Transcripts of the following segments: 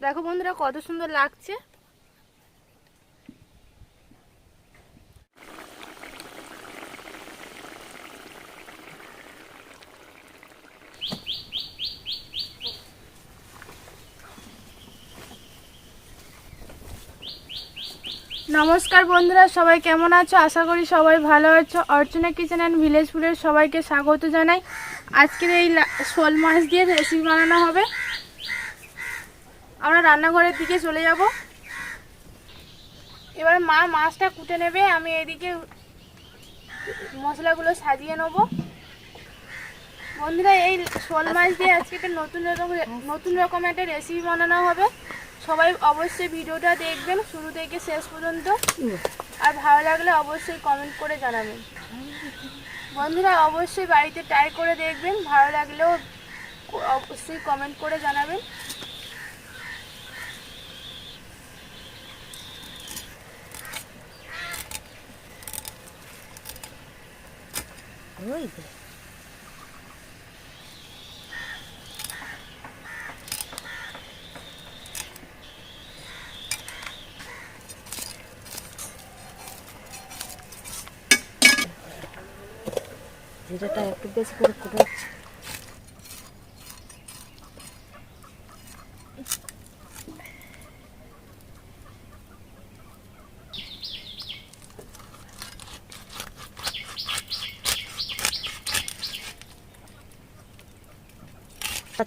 দেখো বন্ধুরা কত সুন্দর লাগছে। নমস্কার বন্ধুরা, সবাই কেমন আছো? আশা করি সবাই ভালো আছো। অর্চনা কিচেন অ্যান্ড ভিলেজ ফুডের সবাইকে স্বাগত জানাই। আজকের এই শোল মাছ দিয়ে রেসিপি বানানো হবে। আমরা রান্নাঘরের দিকে চলে যাব। এবার মা মাছটা কুটে নেবে, আমি এদিকে মশলাগুলো সাজিয়ে নেব। বন্ধুরা, এই শোল মাছ দিয়ে আজকে একটা নতুন রকম একটা রেসিপি বানানো হবে। সবাই অবশ্যই ভিডিওটা দেখবেন শুরু থেকে শেষ পর্যন্ত, আর ভালো লাগলে অবশ্যই কমেন্ট করে জানাবেন। বন্ধুরা অবশ্যই বাড়িতে ট্রাই করে দেখবেন, ভালো লাগলেও অবশ্যই কমেন্ট করে জানাবেন। জিরাটা একটু বেশি করে কুটাচ্ছি।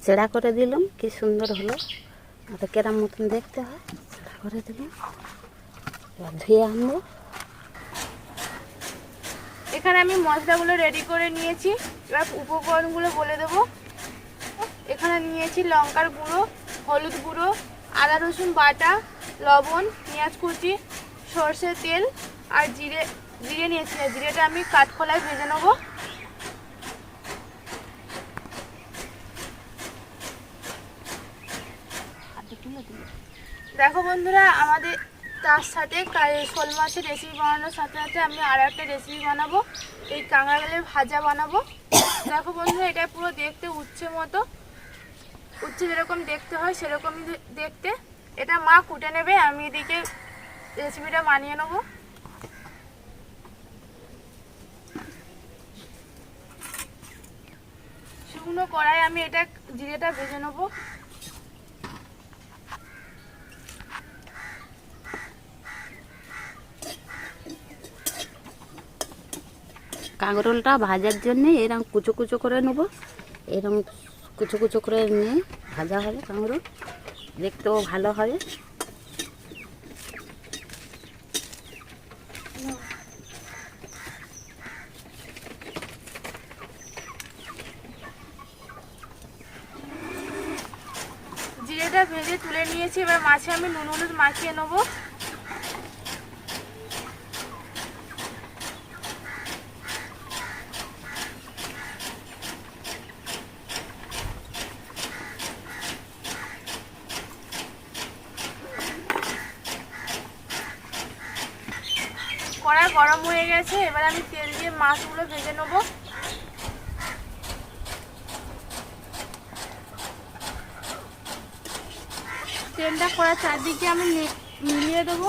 চেড়া করে দিলাম, কি সুন্দর হলো। তো কেরাম মতন দেখতে হয়, চেড়া করে দিলাম। এবার ধুয়ে আনবো। এখানে আমি মশলাগুলো রেডি করে নিয়েছি। এবার উপকরণগুলো বলে দেবো। এখানে নিয়েছি লঙ্কার গুঁড়ো, হলুদ গুঁড়ো, আদা রসুন বাটা, লবণ, পেঁয়াজ কুচি, সর্ষের তেল আর জিরে নিয়েছি। জিরেটা আমি কাঠখোলায় ভেজে নেবো। দেখো বন্ধুরা, আমাদের তার সাথে শোল মাছের রেসিপি বানানোর সাথে সাথে আমি আর একটা রেসিপি বানাবো, এই কাঁকড়ালের ভাজা বানাবো। দেখো বন্ধুরা, এটা পুরো দেখতে উচ্ছে মতো, উচ্ছে যেরকম দেখতে হয় সেরকমই দেখতে। এটা মা কুটে নেবে, আমি এদিকে রেসিপিটা বানিয়ে নেবো। শুকনো কড়াই আমি এটা জিরেটা ভেজে নেবো। কাঁকরোলটা ভাজার জন্য এরকম কুচো কুচো করে নেব। এরকম কুচো কুচো করে নিয়ে ভাজা হবে কাঁকরোল, দেখতেও ভালো হবে। জিরেটা ভেজে তুলে নিয়েছি। এবার মাছে আমি নুন হলুদ মাখিয়ে নেবো। কড়াই গরম হয়ে গেছে, এবার আমি তেল দিয়ে মাছগুলো ভেজে নেবো। তেলটা কড়ার চারদিকে আমি মিলিয়ে দেবো।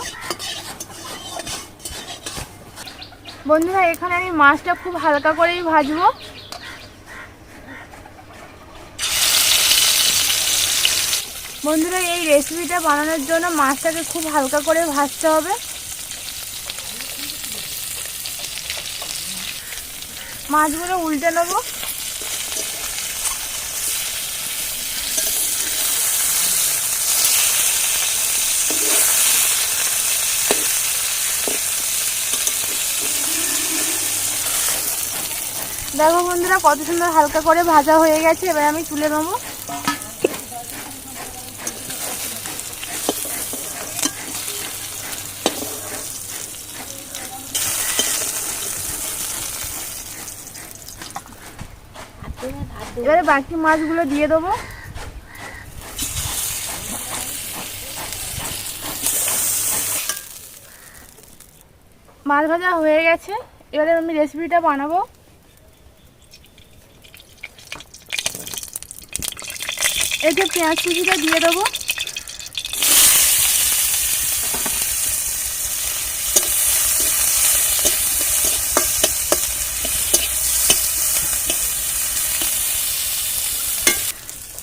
বন্ধুরা, এখানে আমি মাছটা খুব হালকা করেই ভাজবো। বন্ধুরা, এই রেসিপিটা বানানোর জন্য মাছটাকে খুব হালকা করে ভাজতে হবে। মাছগুলো উল্টে নেবো। দেখো বন্ধুরা, কত সুন্দর হালকা করে ভাজা হয়ে গেছে। এবার আমি তুলে নেবো। এবারে বাকি মাছগুলো দিয়ে দেবো। মাছ ভাজা হয়ে গেছে, এবারে আমি রেসিপিটা বানাবো। এতে পেঁয়াজ কুচিটা দিয়ে দেবো।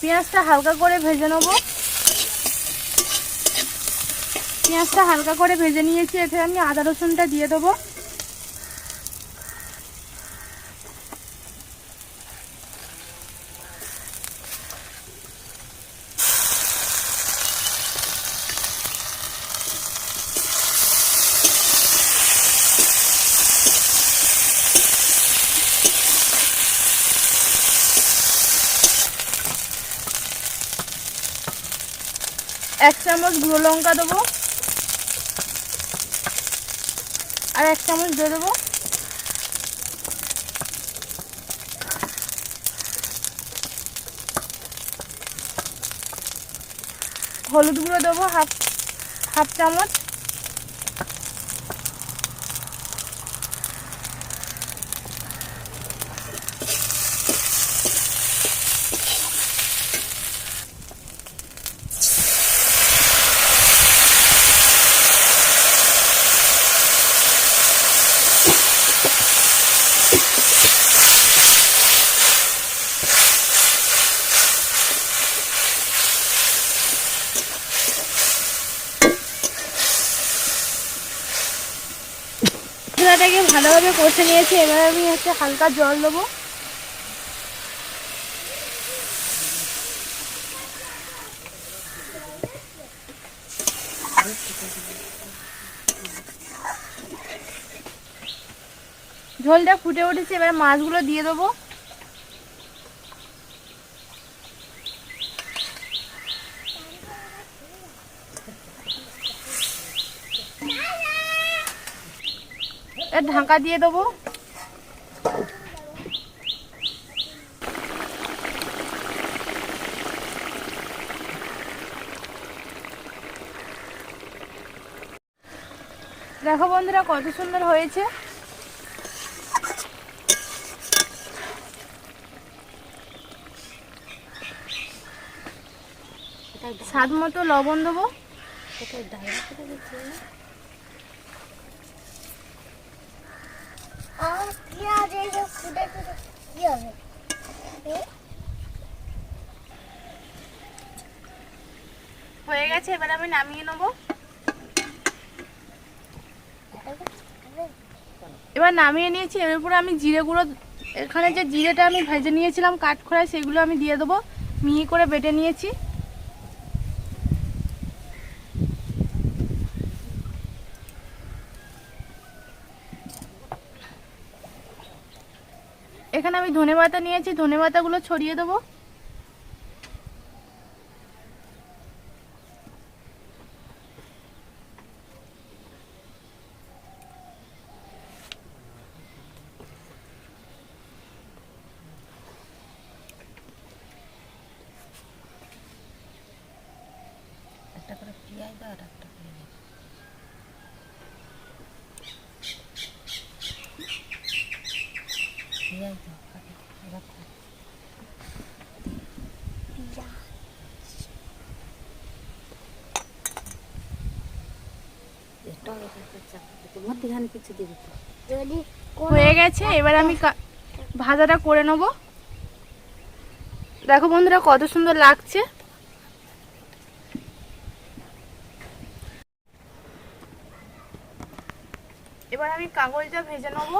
পেঁয়াজটা হালকা করে ভেজে নেব। পেঁয়াজটা হালকা করে ভেজে নিয়েছি, এতে আমি আদা রসুনটা দিয়ে দেবো। এক চামচ গুঁড়ো লঙ্কা দেবো আর 1 চামচ দিয়ে দেবো হলুদ গুঁড়ো দেবো হাফ চামচ। মশলাটাকে ভালোভাবে কষে নিয়েছি, এবার আমি হালকা জল দেবো। ঝোলটা ফুটে উঠেছে, এবার মাছগুলো দিয়ে দেবো। ঢাকা দিয়ে দেবো। দেখো বন্ধুরা কত সুন্দর হয়েছে। স্বাদ মতো লবণ দেবো। হয়ে গেছে, এবার আমি নামিয়ে নেবো। এবার নামিয়ে নিয়েছি, এর উপরে আমি জিরে গুঁড়ো, এখানে যে জিরেটা আমি ভেজে নিয়েছিলাম কাঠখোলায়, সেগুলো আমি দিয়ে দেবো। মিহি করে বেটে নিয়েছি। এখানে আমি ধনেপাতা নিয়েছি, ধনেপাতাগুলো ছড়িয়ে দেবো। একটা করে পেঁয়াজ দাও আর একটা পেঁয়াজ দাও। হয়ে গেছে, এবার আমি ভাজাটা করে নেব। দেখো বন্ধুরা কত সুন্দর লাগছে। এবার আমি কাগজটা ভেজে নেব।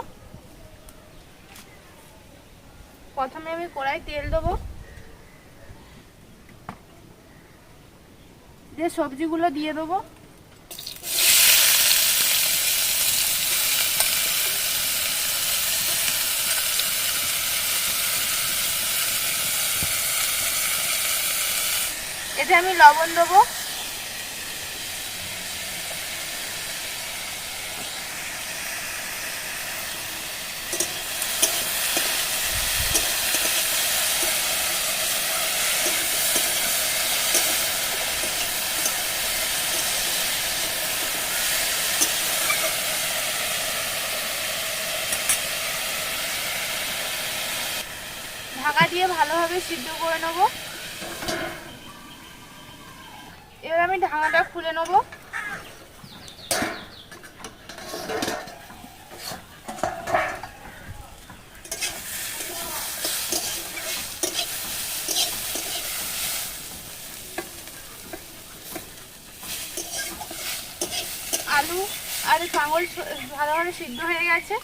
প্রথমে আমি কড়াই তেল দেবো, দিয়ে সবজিগুলো দিয়ে দেবো। এতে আমি লবণ দেবো। ঢাকা দিয়ে ভালোভাবে সিদ্ধ করে নেব। এবার আমি ঢাকাটা খুলে নেব। আলু আর কাঁকরোল ভালোভাবে সিদ্ধ হয়ে গেছে।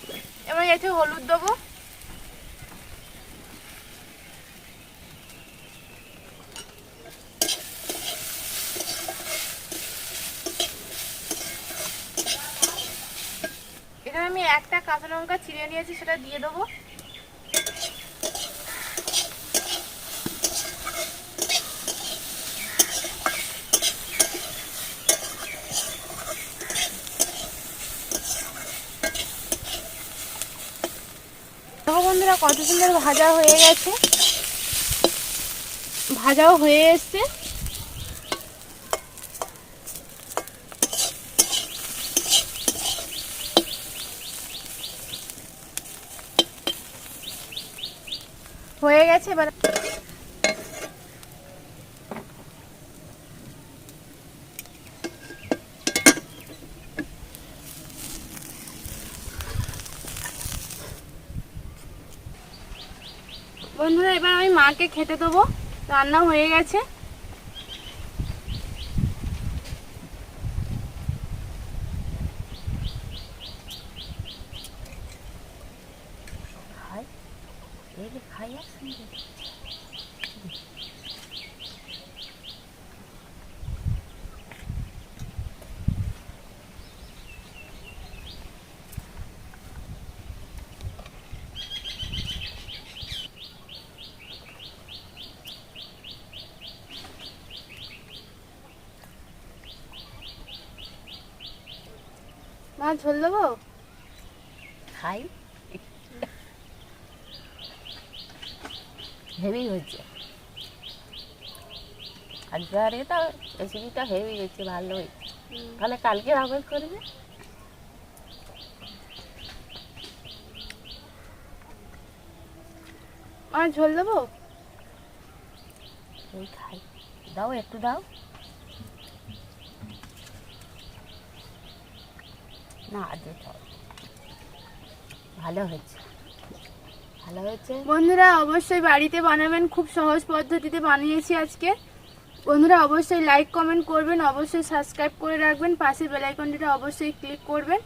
এবার এতে হলুদ দেবো, এখানে আমি একটা কাঁচা লঙ্কা চিড়ে নিয়েছি, সেটা দিয়ে দেবো। দেখো বন্ধুরা কত সুন্দর ভাজা হয়ে গেছে, ভাজাও হয়ে এসছে। হয়ে গেছে এবার বন্ধুরা, এবার আমি মাকে খেতে দেবো, রান্না হয়ে গেছে। মা ঝোল দেবো? খাই, হেভি হয়েছে আজকের এটা রেসিপিটা, হেভি হয়েছে, ভালো হয়েছে। তাহলে কালকে আবার করবে। মা ঝোল দেবো? এই খাই, দাও একটু দাও না, আজ ভালো হয়েছে, ভালো হয়েছে। বন্ধুরা অবশ্যই বাড়িতে বানাবেন, খুব সহজ পদ্ধতিতে বানিয়েছি আজকে। বন্ধুরা অবশ্যই লাইক কমেন্ট করবেন, অবশ্যই সাবস্ক্রাইব করে রাখবেন, পাশে বেল আইকনটিতে অবশ্যই ক্লিক করবেন।